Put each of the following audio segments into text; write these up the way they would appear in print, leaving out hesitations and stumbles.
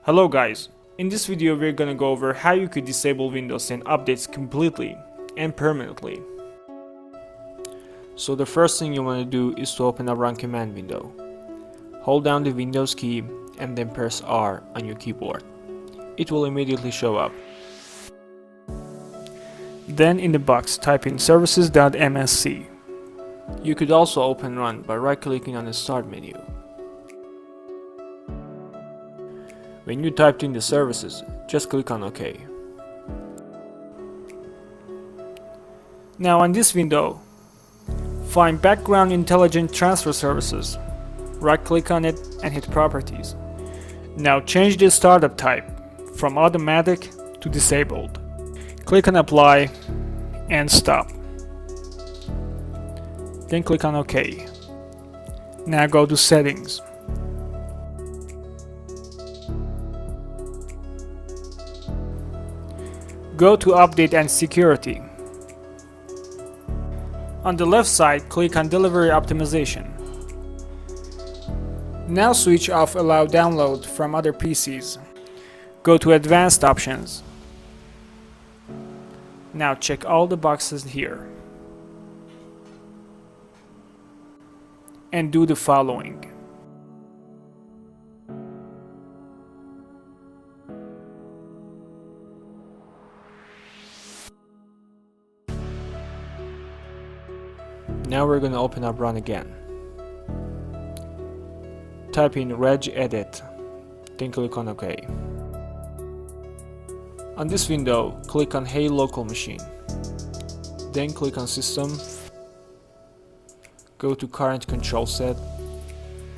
Hello guys, in this video we're gonna go over how you could disable Windows 10 updates completely and permanently. So the first thing you want to do is to open a run command window. Hold down the Windows key and then press R on your keyboard. It will immediately show up. Then in the box type in services.msc. You could also open run by right clicking on the start menu. When you typed in the services, just click on OK. Now on this window, find Background Intelligent Transfer Services. Right click on it and hit Properties. Now change the startup type from automatic to disabled. Click on Apply and Stop. Then click on OK. Now go to Settings. Go to Update and Security. On the left side, click on Delivery Optimization. Now switch off Allow Download from other PCs. Go to Advanced Options. Now check all the boxes here. And do the following. Now we're going to open up Run again. Type in regedit, then click on OK. On this window, click on Hey Local Machine. Then click on System. Go to Current Control Set.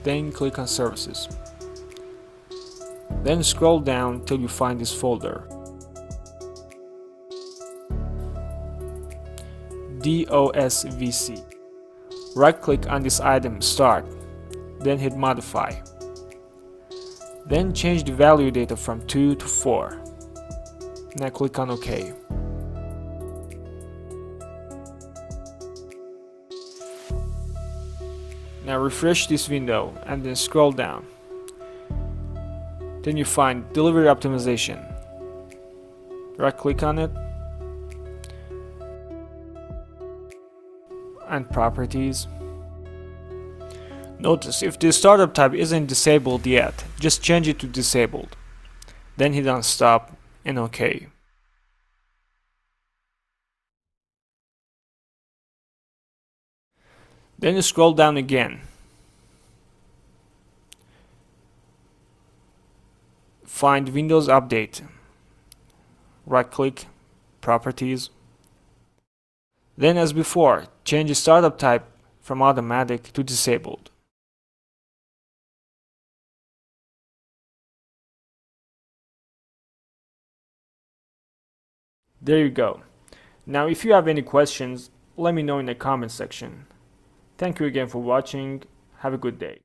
Then click on Services. Then scroll down till you find this folder. DOSVC. Right click on this item Start, then hit Modify. Then change the value data from 2 to 4. Now click on OK. Now refresh this window and then scroll down. Then you find Delivery Optimization. Right click on it and Properties. Notice if the startup type isn't disabled yet, just change it to disabled. Then hit on Stop and OK. Then you scroll down again. Find Windows Update. Right click, Properties. Then as before, change the startup type from automatic to disabled. There you go. Now if you have any questions, let me know in the comment section. Thank you again for watching. Have a good day.